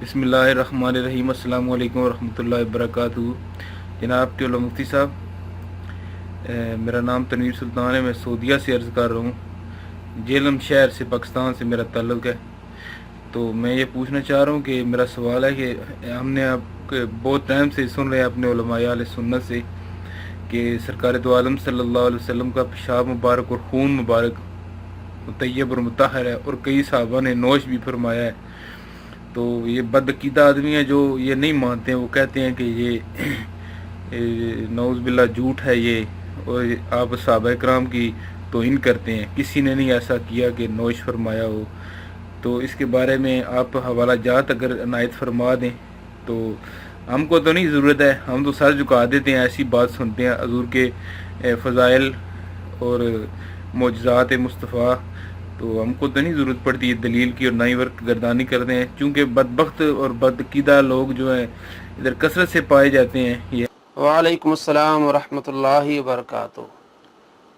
बिस्मिल्लाहिर्रहमानिर्रहीम। अस्सलाम वालेकुम वरहमतुल्लाहि वबरकातुहू। जनाब टियोला मुफ्ती साहब, मेरा नाम तनवीर सुल्तान है। मैं सऊदीया से अर्ज़ कर रहा हूँ। जेलम शहर से, पाकिस्तान से मेरा ताल्लुक़ है। तो मैं ये पूछना चाह रहा हूँ कि मेरा सवाल है कि हमने आपके बहुत टाइम से सुन रहे हैं अपने उलमाए अहले सुन्नत से कि सरकार दो आलम सल्लल्लाहु अलैहि वसल्लम का पेशाब मुबारक और खून मुबारक मुतय्यब और मुतहर है, और कई सहाबा ने नोश भी फरमाया है। तो ये बदअकीदा आदमी है जो ये नहीं मानते हैं, वो कहते हैं कि ये नौज़ बिल्ला झूठ है ये, और आप सहाबा इकराम की तौहीन करते हैं। किसी ने नहीं ऐसा किया कि नोश फरमाया हो। तो इसके बारे में आप हवाला जात अगर अनायत फरमा दें तो हमको तो नहीं ज़रूरत है, हम तो सर झुका देते हैं, ऐसी बात सुनते हैं हजूर के फ़ज़ाइल और मोजज़ात मुस्तफ़ा। तो हमको तो नहीं ज़रूरत पड़ती है दलील की, और ना ही वर्क गर्दानी करते हैं, चूँकि बदबख्त और बदअकीदा लोग जो हैं इधर कसरत से पाए जाते हैं। ये वालेकुम अस्सलाम वरहमतुल्लाहि वबरकातुहू।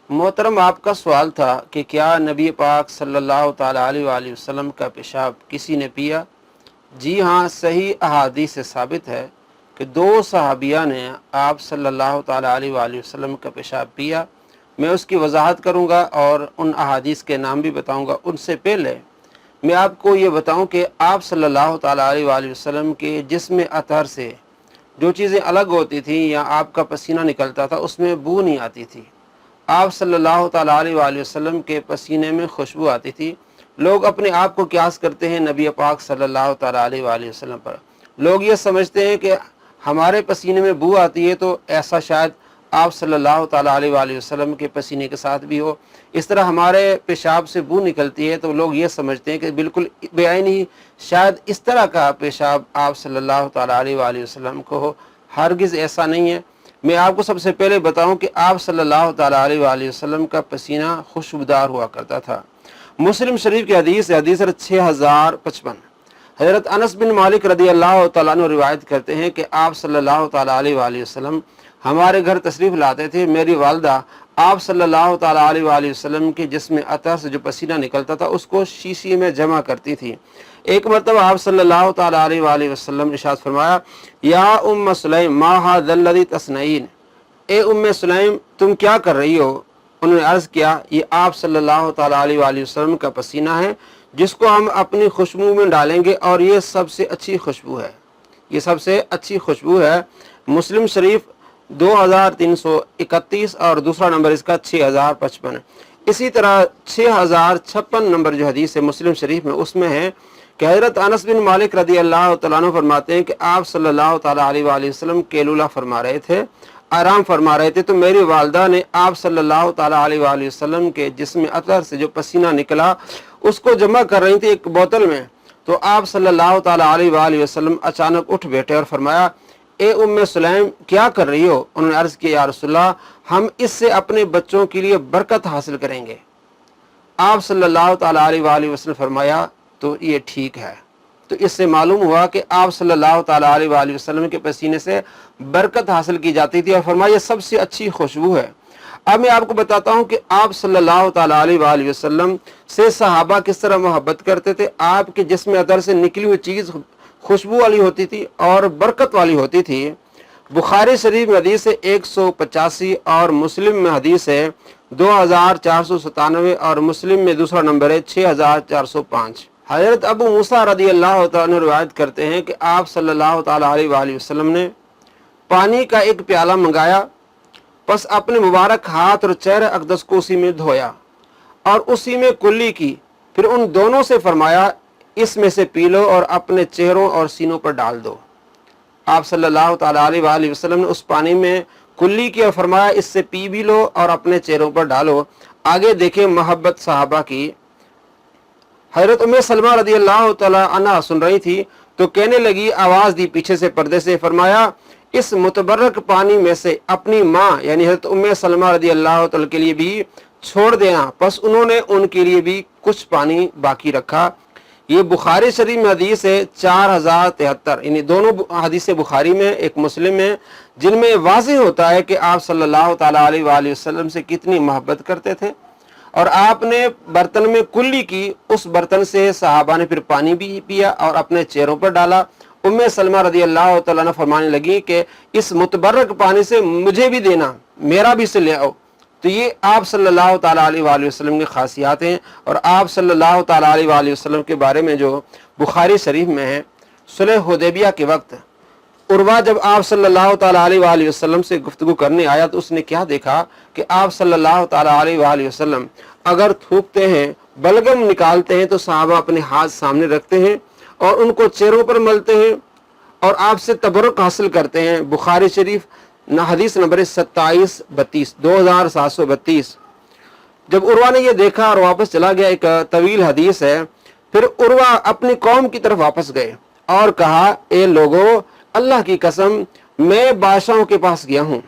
मोहतरम, आपका सवाल था कि क्या नबी पाक सल्लल्लाहु ताला अलैहि वसल्लम का पेशाब किसी ने पिया? जी हाँ, सही अहादीस से साबित है कि दो सहाबिया ने आप सल्लल्लाहु ताला अलैहि वसल्लम का पेशाब पिया। मैं उसकी वजाहत करूँगा और उन अहादीस के नाम भी बताऊँगा। उनसे पहले मैं आपको ये बताऊँ कि आप सल्लल्लाहु ताला अलैहि वसल्लम के जिस्म अतहर से जो चीज़ें अलग होती थी या आपका पसीना निकलता था उसमें बू नहीं आती थी। आप सल्लल्लाहु ताला अलैहि वसल्लम के पसीने में खुशबू आती थी। लोग अपने आप को क्यास करते हैं नबी पाक सल्लल्लाहु ताला अलैहि वसल्लम पर। लोग ये समझते हैं कि हमारे पसीने में बू आती है तो ऐसा शायद आप सल्लल्लाहु ताला अलैहि वसल्लम के पसीने के साथ भी हो। इस तरह हमारे पेशाब से बू निकलती है तो लोग ये समझते हैं कि बिल्कुल बेआईन ही शायद इस तरह का पेशाब आप सल्लल्लाहु ताला अलैहि वसल्लम को हो। हरगिज़ ऐसा नहीं है। मैं आपको सबसे पहले बताऊं कि आप सल्लल्लाहु ताला अलैहि वसल्लम का पसीना खुशबूदार हुआ करता था। मुस्लिम शरीफ की हदीस 6055। हज़रत अनस बिन मालिक रदी अल्लाह तआला अन्हु रिवायत करते हैं कि आप सल्लल्लाहु ताला अलैहि वसल्लम हमारे घर तशरीफ़ लाते थे। मेरी वालदा आप सल्लल्लाहु ताला अलैहि वसल्लम के जिस्म अतहर से जो पसीना निकलता था उसको शीशी में जमा करती थी। एक मरतबा आप सल्लल्लाहु ताला अलैहि वसल्लम ने इरशाद फरमाया, या उम्म सुलैम मा हाज़ल्लज़ी तस्नईन, ए उम्मे सुलैम तुम क्या कर रही हो? उन्होंने अर्ज़ किया, ये आप सल्लल्लाहु ताला अलैहि वसल्लम का पसीना है जिसको हम अपनी खुशबू में डालेंगे, और ये सबसे अच्छी खुशबू है, ये सबसे अच्छी खुशबू है। मुस्लिम शरीफ 2331 और दूसरा नंबर इसका 6055। इसी तरह 6056 नंबर जो हदीस है मुस्लिम शरीफ में, उसमें है कि हज़रत अनस बिन मालिक रदी अल्लाह तआला अन्हु फरमाते हैं कि आप सल्लल्लाहु ताला अलैहि वसल्लम कैलूला फरमा रहे थे, आराम फरमा रहे थे, तो मेरी वालदा ने आप सल्लल्लाहु ताला अलैहि वसल्लम के जिस्म अतहर से जो पसीना निकला उसको जमा कर रही थी एक बोतल में। तो आप सल्लल्लाहु ताला अलैहि वसल्लम अचानक उठ बैठे और फरमाया, ए उम्मे सुलैम क्या कर रही हो? उन्होंने अर्ज़ किया, या रसूलल्लाह हम इससे अपने बच्चों के लिए बरकत हासिल करेंगे। आप सल्लल्लाहु ताला अलैहि वसल्लम फरमाया, तो ये ठीक है। तो इससे मालूम हुआ कि आप सल्लल्लाहु ताला अलैहि वसल्लम के पसीने से बरकत हासिल की जाती थी, और फरमाया ये सबसे अच्छी खुशबू है। अब मैं आपको बताता हूँ कि आप सल्लल्लाहु ताला अलैहि वसल्लम से सहाबा किस तरह मोहब्बत करते थे। आपके जिस्म अतहर से निकली हुई चीज़ खुशबू वाली होती थी और बरकत वाली होती थी। बुखारी शरीफ में हदीस है 185 और मुस्लिम में हदीस है 2497 और मुस्लिम में दूसरा नंबर है 6405। हज़रत अबू मूसा रदी अल्लाह तआला अन्हु रिवायत करते हैं कि आप सल्लल्लाहु ताला अलैहि वसल्लम ने पानी का एक प्याला मंगाया, बस अपने मुबारक हाथ और चेहरे अक़दस को उसी में धोया और उसी में कुल्ली की। फिर उन दोनों से फरमाया, इसमें से पी लो और अपने चेहरों और सीनों पर डाल दो। आप सल्लल्लाहु ताला अलैहि वसल्लम ने उस पानी में कुल्ली की और फरमाया, इससे पी भी लो और अपने चेहरों पर डालो। आगे देखे मोहब्बत सहाबा की। हज़रत उम्मे सलमा रदी अल्लाह तआला अन्हा सुन रही थी तो कहने लगी, आवाज़ दी पीछे से पर्दे से, फरमाया इस मुतबर्रक पानी में से अपनी माँ यानी हज़रत उम्मे सलमा रदी अल्लाह तआला के लिए भी छोड़ देना। बस उन्होंने उनके लिए भी कुछ पानी बाकी रखा। ये बुखारी शरीफ में हदीस है 4073। यानी दोनों हदीसें बुखारी में एक मुस्लिम में, जिनमें वाज़ेह होता है कि आप सल्लल्लाहु ताला अलैहि वसल्लम से कितनी मोहब्बत करते थे। और आपने बर्तन में कुल्ली की, उस बर्तन से सहाबा ने फिर पानी भी पिया और अपने चेहरों पर डाला उम्मे सलमा रदी अल्लाह तआला अन्हा फरमाने लगी कि इस मुतबर्रक पानी से मुझे भी देना, मेरा भी से ले आओ। तो ये आप सल्लल्लाहु ताला अलैहि वसल्लम की खासियात हैं। और आप सल्लल्लाहु ताला अलैहि वसल्लम के बारे में जो बुखारी शरीफ में है, सुलह हुदैबिया के वक्त उर्वा जब आप सल्लल्लाहु ताला अलैहि वसल्लम से गुफ्तगू करने आया तो उसने क्या देखा कि आप सल्लल्लाहु ताला अलैहि वसल्लम अगर थूकते हैं, बलगम निकालते हैं तो सहाबा अपने हाथ सामने रखते हैं और उनको चेहरों पर मलते हैं और आपसे तबरुक हासिल करते हैं। बुखारी शरीफ हदीस नंबर 2732 जब उर्वा ने यह देखा और वापस चला गया, एक तवील हदीस है। फिर उर्वा अपनी कौम की तरफ वापस गए और कहा, ए लोगों, अल्लाह की कसम, मैं बादशाहों के पास गया हूँ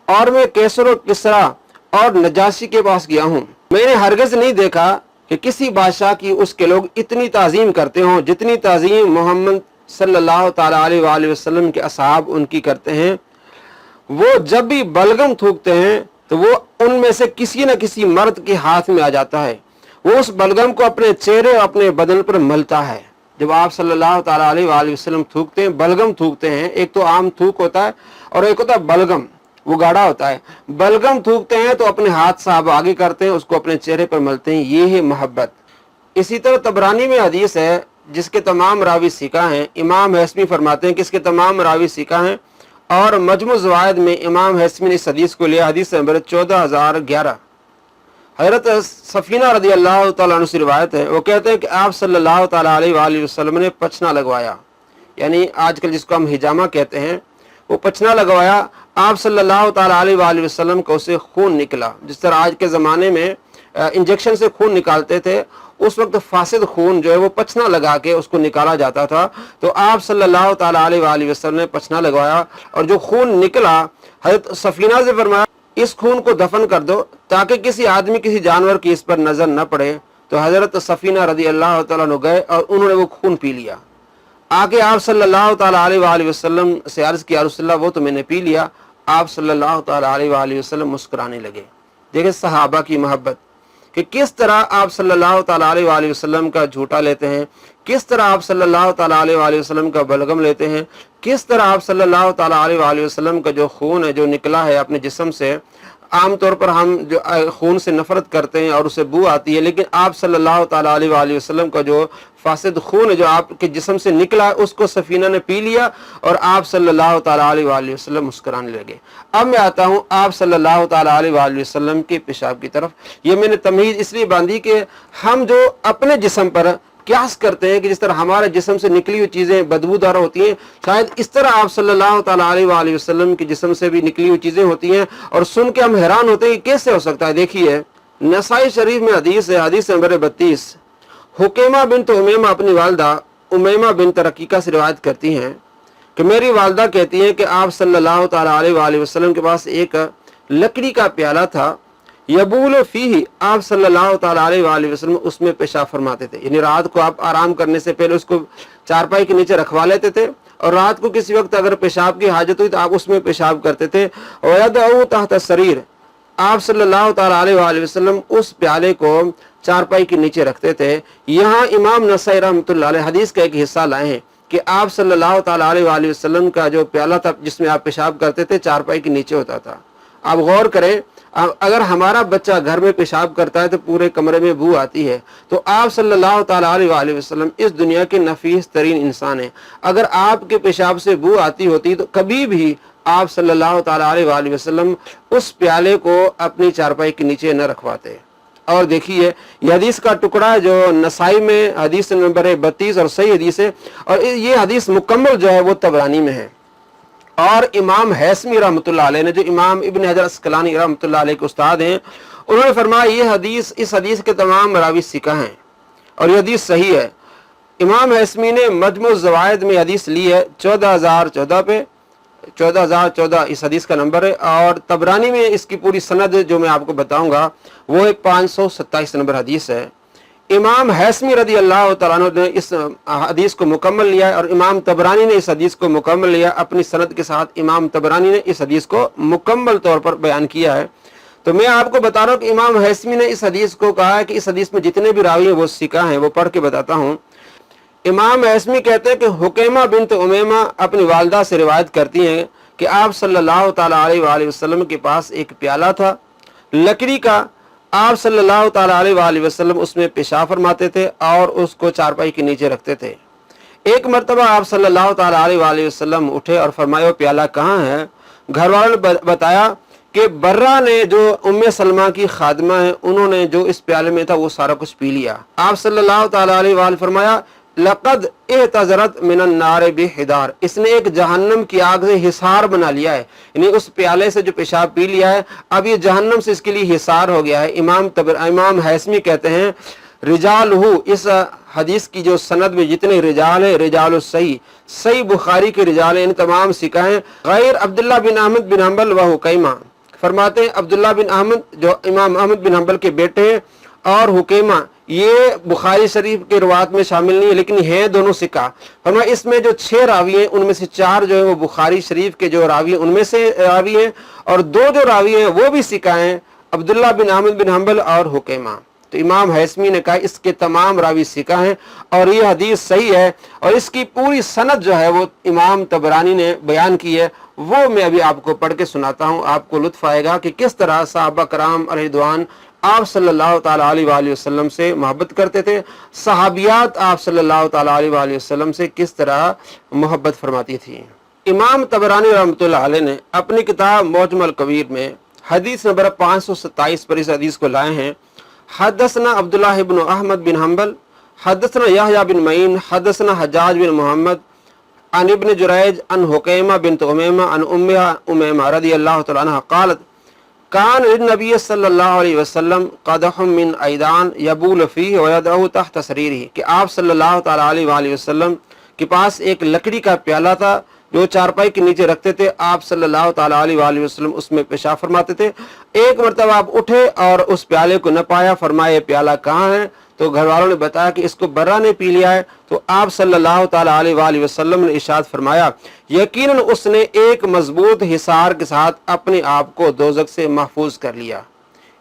और मैं कैसर किसरा और नजाशी के पास गया हूँ। मैंने हरगिज नहीं देखा कि किसी बादशाह की उसके लोग इतनी ताजीम करते हों जितनी ताजीम मोहम्मद सल्लल्लाहु ताला अलैहि वसल्लम के असहाब उनकी करते हैं। वो जब भी बलगम थूकते हैं तो वो उनमें से किसी न किसी मर्द के हाथ में आ जाता है। वो उस बलगम को अपने चेहरे और अपने बदन पर मलता है। जब आप सल्लल्लाहु ताला अलैहि वसल्लम थूकते हैं, बलगम थूकते हैं, एक तो आम थूक होता है और एक होता है बलगम, वो गाढ़ा होता है। बलगम थूकते हैं तो अपने हाथ साहब आगे करते हैं, उसको अपने चेहरे पर मलते हैं, ये है मोहब्बत। इसी तरह तबरानी में हदीस है जिसके तमाम रावी सिका हैं। इमाम हैसमी फरमाते हैं कि इसके तमाम रावी सिका हैं और मजमू ज़वाइद में इमाम हैसमी ने इस हदीस को लिया, हदीस नंबर 14011। हज़रत सफीना रदी अल्लाह तआला अन्हा से रिवायत है, वो कहते हैं कि आप सल्लल्लाहु ताला अलैहि वसल्लम ने पचना लगवाया, यानी आजकल जिसको हम हिजामा कहते हैं, वो पचना लगवाया। आप सल्लल्लाहु ताला अलैहि वसल्लम को उसे खून निकला। जिस तरह आज के ज़माने में इंजेक्शन से खून निकालते थे, उस वक्त फासिद खून जो है वो पचना लगा के उसको निकाला जाता था। तो आप सल्लल्लाहु ताला अलैहि वसल्लम ने पचना लगवाया और जो खून निकला, हज़रत सफीना से फरमाया, इस खून को दफन कर दो ताकि किसी आदमी किसी जानवर की इस पर नजर न पड़े। तो हज़रत सफीना रदी अल्लाह तआला अन्हा गए और उन्होंने वो खून पी लिया। आके आप सल्लल्लाहु ताला अलैहि वसल्लम से अर्ज किया, रसूलल्लाह वो तो मैंने पी लिया। आप सल्लल्लाहु ताला अलैहि वसल्लम मुस्कुराने लगे। देखिए सहाबा की मोहब्बत कि किस तरह आप सल्लल्लाहु ताला अलैहि वसल्लम का झूठा लेते हैं, किस तरह आप सल्लल्लाहु ताला अलैहि वसल्लम का बलगम लेते हैं, किस तरह आप सल्लल्लाहु ताला अलैहि वसल्लम का जो खून है जो निकला है अपने जिस्म से। आम तौर पर हम जो खून से नफरत करते हैं और उसे बू आती है, लेकिन आप सल्लल्लाहु ताला अलैहि वसल्लम का जो फासिद खून है जो आपके जिस्म से निकला है, उसको सफीना ने पी लिया और आप सल्लल्लाहु ताला अलैहि वसल्लम मुस्कुराने लगे। अब मैं आता हूँ आप सल्लल्लाहु ताला अलैहि वसल्लम के पेशाब की तरफ। ये मैंने तमहीद इसलिए बांधी कि हम जो अपने जिस्म पर क्यास करते हैं कि जिस तरह हमारे जिस्म से निकली हुई चीज़ें बदबूदार होती हैं, शायद इस तरह आप सल्लल्लाहु ताला अलैहि वसल्लम के जिस्म से भी निकली हुई चीज़ें होती हैं और सुन के हम हैरान होते हैं कि कैसे हो सकता है। देखिए नसाई शरीफ में हदीस है, हदीस नंबर 32। हुकैमा बिन्त उमैमा अपनी वालदा उमैमा बिन्त रकीका से रिवायत करती हैं कि मेरी वालदा कहती हैं कि आप सल्लल्लाहु ताला अलैहि वसल्लम के पास एक लकड़ी का प्याला था, यबूल फीही, आप सल्लल्लाहु ताला अलैहि वसल्लम उसमें पेशाब फरमाते थे। यानी रात को आप आराम करने से पहले उसको चारपाई के नीचे रखवा लेते थे और रात को किसी वक्त अगर पेशाब की हाजत हुई तो आप उसमें पेशाब करते थे। वयदउ तहत शरीर, आप सल्लल्लाहु ताला अलैहि वसल्लम उस प्याले को चारपाई के नीचे रखते थे। यहाँ इमाम नसाई रहमतुल्लाह अलैह हदीस का एक हिस्सा लाए हैं कि आप सल्लल्लाहु ताला अलैहि वसल्लम का जो प्याला था जिसमें आप पेशाब करते थे, चारपाई के नीचे होता था। आप गौर करें, अगर हमारा बच्चा घर में पेशाब करता है तो पूरे कमरे में बू आती है, तो आप सल्लल्लाहु ताला अलैहि वसल्लम इस दुनिया के नफीस तरीन इंसान हैं। अगर आपके पेशाब से बू आती होती तो कभी भी आप सल्लल्लाहु ताला अलैहि वसल्लम उस प्याले को अपनी चारपाई के नीचे न रखवाते। और देखिए यह हदीस का टुकड़ा जो नसाई में हदीस नंबर 32 और सही हदीस है, और ये हदीस मुकम्मल जो है वो तबरानी में है। और इमाम हैसमी रहमतुल्लाह अलैह ने, जो इमाम इब्न हजर अस्कलानी रहमतुल्लाह अलैह के उस्ताद हैं, उन्होंने फरमाया ये हदीस, इस हदीस के तमाम रावी सिका हैं और ये हदीस सही है। इमाम हैसमी ने मजमू ज़वाइद में हदीस ली है 14014 पे, 14014 इस हदीस का नंबर है। और तबरानी में इसकी पूरी सनद जो मैं आपको बताऊंगा वो एक 527 नंबर हदीस है। इमाम हैसमी रदी अल्लाह तआला अन्हु ने इस हदीस को मुकम्मल लिया है और इमाम तबरानी ने इस हदीस को मुकम्मल लिया अपनी सनद के साथ। इमाम तबरानी ने इस हदीस को मुकम्मल तौर पर बयान किया है। तो मैं आपको बता रहा हूँ कि इमाम हैसमी ने इस हदीस को कहा है कि इस हदीस में जितने भी रावी हैं वो सिका हैं। वो पढ़ के बताता हूँ। इमाम हैसमी कहते हैं कि हुकैमा बिन्त उमैमा अपनी वालदा से रिवायत करती हैं कि आप सल्लल्लाहु ताला अलैहि वसल्लम के पास एक प्याला था लकड़ी का। आप सल्लल्लाहु ताला अलैहि वसल्लम उसमें पेशाब फरमाते थे और उसको चारपाई के नीचे रखते थे। एक मरतबा आप सल्लल्लाहु ताला अलैहि वसल्लम उठे और फरमाया प्याला कहाँ है? घर वालों ने बताया कि बर्रा ने, जो उम्मे सलमा की खादमा है, उन्होंने जो इस प्याले में था वो सारा कुछ पी लिया। आप सल्लल्लाहु ताला अलैहि वसल्लम फरमाया लक़द इहतज़रत मिनन नार बिहिदार, इसने एक जहन्नम की आग से हिसार बना लिया है, यानी उस प्याले से जो पेशाब पी लिया है अब ये जहन्नम से इसके लिए हिसार हो गया है। इमाम हैसमी कहते हैं रिजालहू, इस हदीस की जो सनद में जितने रिजाल है रिजाल सही बुखारी के रिजाल इन तमाम सिका हैं गैर अब्दुल्ला बिन अहमद बिन हंबल व हुकैमा। फरमाते हैं अब्दुल्ला बिन अहमद जो इमाम अहमद बिन हंबल के बेटे हैं और हुकैमा, ये बुखारी शरीफ के रवात में शामिल नहीं है लेकिन हैं दोनों सिका। फरमा इसमें जो 6 रावी हैं उनमें से 4 जो है वो बुखारी शरीफ के जो रावी हैं उनमें से रावी हैं और 2 जो रावी हैं वो भी सिका हैं, अब्दुल्ला बिन अहमद बिन हंबल और हुकैमा। तो इमाम हैसमी ने कहा इसके तमाम रावी सिका हैं और ये हदीस सही है और इसकी पूरी सनद जो है वो इमाम तबरानी ने बयान की है, वो मैं अभी आपको पढ़ के सुनाता हूँ। आपको लुत्फ आएगा कि किस तरह सहाबा कराम अलैहिर्रिदवान आप सल्लल्लाहु ताला अलैहि वसल्लम से मोहब्बत करते थे, सहाबियात आप सल्लल्लाहु ताला अलैहि वसल्लम से किस तरह मोहब्बत फरमाती थी। इमाम तबरानी रहमतुल्लाह अलैह ने अपनी किताब मुअज्जमुल कबीर में हदीस नंबर 527 पर इस हदीस को लाए हैं। हदसना अब्दुल्लाह इब्न अहमद बिन हंबल हदसना यहया बिन मईन हदसना हज्जाज बिन मोहम्मद अन इब्न जुरैज अन हुकैमा बिन्त उमैमा अन उम्मे रदियल्लाहु तआला अन्हा क़ालत कान नबी सल्लल्लाहु अलैहि वसल्लम क़दहुम मिन ऐदान यबूल फीह व यदअहु तहत सरीरिही, कि आप सल्लल्लाहु ताला अलैहि वसल्लम के पास एक लकड़ी का प्याला था जो चारपाई के नीचे रखते थे। आप सल्लल्लाहु ताला अलैहि वसल्लम उसमें पेशाब फरमाते थे। एक मरतबा आप उठे और उस प्याले को न पाया, फरमाए प्याला कहाँ है? तो घर वालों ने बताया कि इसको बर्रा ने पी लिया है। तो आप सल्लल्लाहु ताला अलैहि वसल्लम ने इरशाद फरमाया यकीनन उसने एक मजबूत हिसार के साथ अपने आप को दोज़ख से महफूज कर लिया।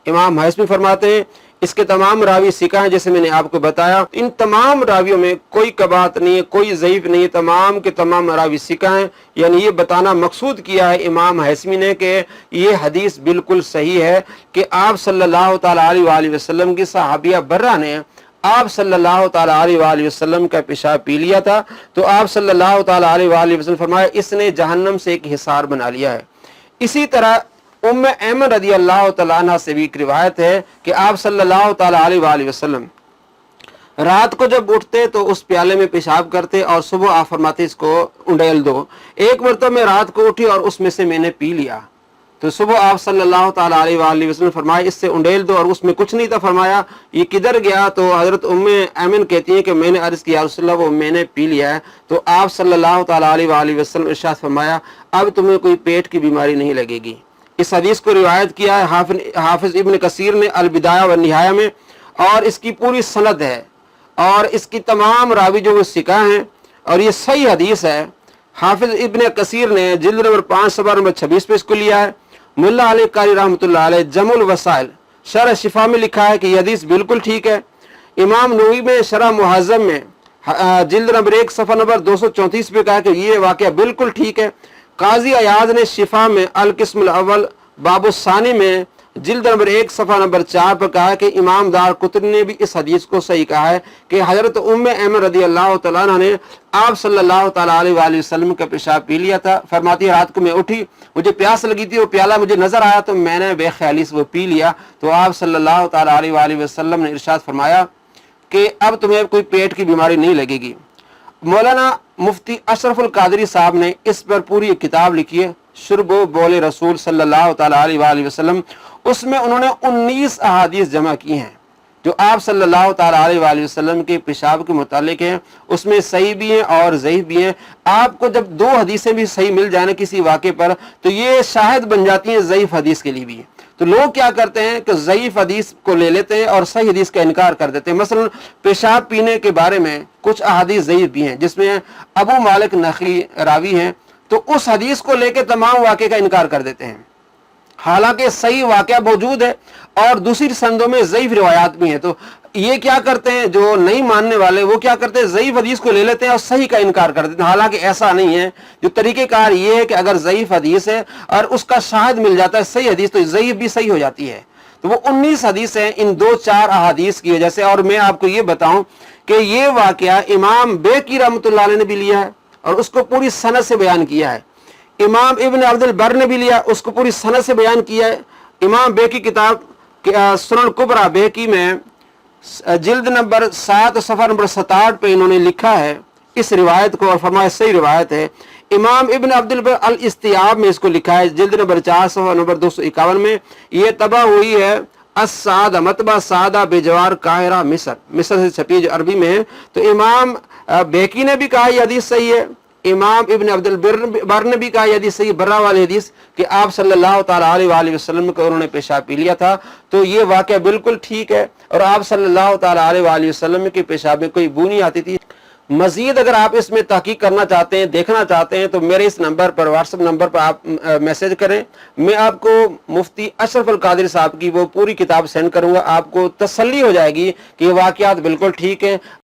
इमाम हैसमी फरमाते हैं इसके तमाम रावी सिका हैं जैसे मैंने आपको बताया। इन तमाम रावियों में कोई कबात नहीं है, कोई ज़ईफ नहीं है, तमाम के तमाम रावी सिका हैं। यानी ये बताना मकसूद किया है इमाम हैसमी ने कि ये हदीस बिल्कुल सही है कि आप सल्लल्लाहु ताला अलैहि वसल्लम की सहाबिया बर्रा ने आप सल्लल्लाहु ताला अलैहि वसल्लम का पेशाब पी लिया था। तो आप सल्लल्लाहु ताला अलैहि वसल्लम फरमाया इसने जहन्नम से एक हिसार बना लिया है। इसी तरह उम्मे ऐमन रदियल्लाहु तआला अन्हा से भी एक रिवायत है कि आप सल्लल्लाहु ताला अलैहि वसल्लम रात को जब उठते तो उस प्याले में पेशाब करते और सुबह आप फरमाते इसको उंडेल दो। एक मरतबा मैं रात को उठी और उसमें से मैंने पी लिया। तो सुबह आप सल्लल्लाहु ताला अलैहि वसल्लम फरमाया इससे उंडेल दो, और उसमें कुछ नहीं था। फरमाया ये किधर गया? तो हजरत उम्मे ऐमन कहती है कि मैंने अर्ज किया रसूलल्लाह वो मैंने पी लिया है। तो आप सल्लल्लाहु ताला अलैहि वसल्लम इरशाद फरमाया अब तुम्हें कोई पेट की बीमारी नहीं लगेगी। इस हदीस को रिवायत किया है हाफिज इब्न कसीर ने अल बिदाया व निहाया में, और इसकी पूरी सनद है और इसकी तमाम रावी जो वो सिका हैं और ये सही हदीस है। हाफिज इब्न कसीर ने जिल्द नंबर 5 सफ़ा नंबर 26 पे इसको लिया है। मुल्ला अली कारी रहमतुल्लाह अलैह जमुल वसाइल शरह शिफा में लिखा है कि यह हदीस बिल्कुल ठीक है। इमाम नववी में शरह मुहज़्ज़म में जिल्द नंबर 1 सफ़ा नंबर 234 पे कहा कि ये वाक़या बिल्कुल ठीक है। काजी अयाज ने शिफा में अल किस्मुल अव्वल बाबुस्सानी में जिल्द नंबर 1 सफ़ा नंबर 4 पर कहा कि इमाम दार कुतनी ने भी इस हदीस को सही कहा है कि हजरत उम्मे ऐमन रदियल्लाहु तआला अन्हा ने आप सल्लल्लाहु ताला अलैहि वसल्लम का पेशाब पी लिया था। फरमाती है रात को मैं उठी, मुझे प्यास लगी थी, वो प्याला मुझे नजर आया तो मैंने बेख्याली से वो पी लिया। तो आप सल्लल्लाहु ताला अलैहि वसल्लम ने इरशाद फरमाया कि अब तुम्हें कोई पेट की बीमारी नहीं लगेगी। मौलाना मुफ्ती अशरफुल कादरी साहब ने इस पर पूरी किताब लिखी है शुरबो बोले रसूल सल्लल्लाहु ताला अलैहि वसल्लम। उसमें उन्होंने 19 अहादीस जमा की हैं जो आप सल्लल्लाहु ताला अलैहि वसल्लम के पेशाब के मुतालिक हैं। उसमें सही भी हैं और ज़ईफ भी हैं। आपको जब 2 हदीसें भी सही मिल जाए ना किसी वाक़े पर तो ये शाहिद बन जाती हैं ज़ईफ हदीस के लिए भी। तो लोग क्या करते हैं कि ज़ईफ हदीस को ले लेते हैं और सही हदीस का इनकार कर देते हैं। मसलन पेशाब पीने के बारे में कुछ अहादीस ज़ईफ भी हैं जिसमें अबू मालिक नखी रावी हैं, तो उस हदीस को लेकर तमाम वाक़े का इनकार कर देते हैं। हालांकि सही वाक़या मौजूद है और दूसरी संदों में ज़ईफ़ रिवायात भी हैं। तो ये क्या करते हैं, जो नहीं मानने वाले वो क्या करते हैं, ज़ईफ़ हदीस को ले लेते हैं और सही का इनकार कर देते हैं। हालांकि ऐसा नहीं है। जो तरीक़ेकार ये है कि अगर ज़ईफ़ हदीस है और उसका शाहिद मिल जाता है सही हदीस, तो ज़ईफ़ भी सही हो जाती है। तो वो 19 हदीस हैं इन 2-4 अहादीस की वजह से। और मैं आपको ये बताऊं कि ये वाक़या इमाम बेकी रहमतुल्लाह अलैह ने भी लिया है और उसको पूरी सनद से बयान किया है। इमाम इब्न अब्दुल बर ने भी लिया, उसको पूरी सनद से बयान किया है। इमाम बेकी किताब सुनन कुबरा बेकी में जिल्द नंबर 7 सफ़ा नंबर 67 पे इन्होंने लिखा है इस रिवायत को और फरमाया सही रिवायत है। इमाम इब्न अब्दुल बर अल इस्तियाब में इसको लिखा है जिल्द नंबर 4 सफ़ा नंबर 251 में। ये तबा हुई है अस-सादा मतबा सादा बेजवार काहिरा मिस्र से छपी जो अरबी में है। तो इमाम बेकी ने भी कहा यह हदीस सही है, इमाम इब्न अब्दुल बर ने भी कहा यह हदीस सही, बर्रा वाली हदीस कि आप सल्लल्लाहु ताला अलैहि वसल्लम को उन्होंने पेशाब पी लिया था। तो ये वाक़या बिल्कुल ठीक है और आप सल्लल्लाहु ताला अलैहि वसल्लम के पेशाब में कोई बू नहीं आती थी। मजीद अगर आप इसमें तहकीक करना चाहते हैं, देखना चाहते हैं, तो मेरे इस नंबर पर, व्हाट्सएप नंबर पर आप मैसेज करें। मैं आपको मुफ्ती अशरफ अल कादरी साहब की वो पूरी किताब सेंड करूंगा। आपको तसल्ली हो जाएगी कि ये वाक़यात बिल्कुल ठीक है।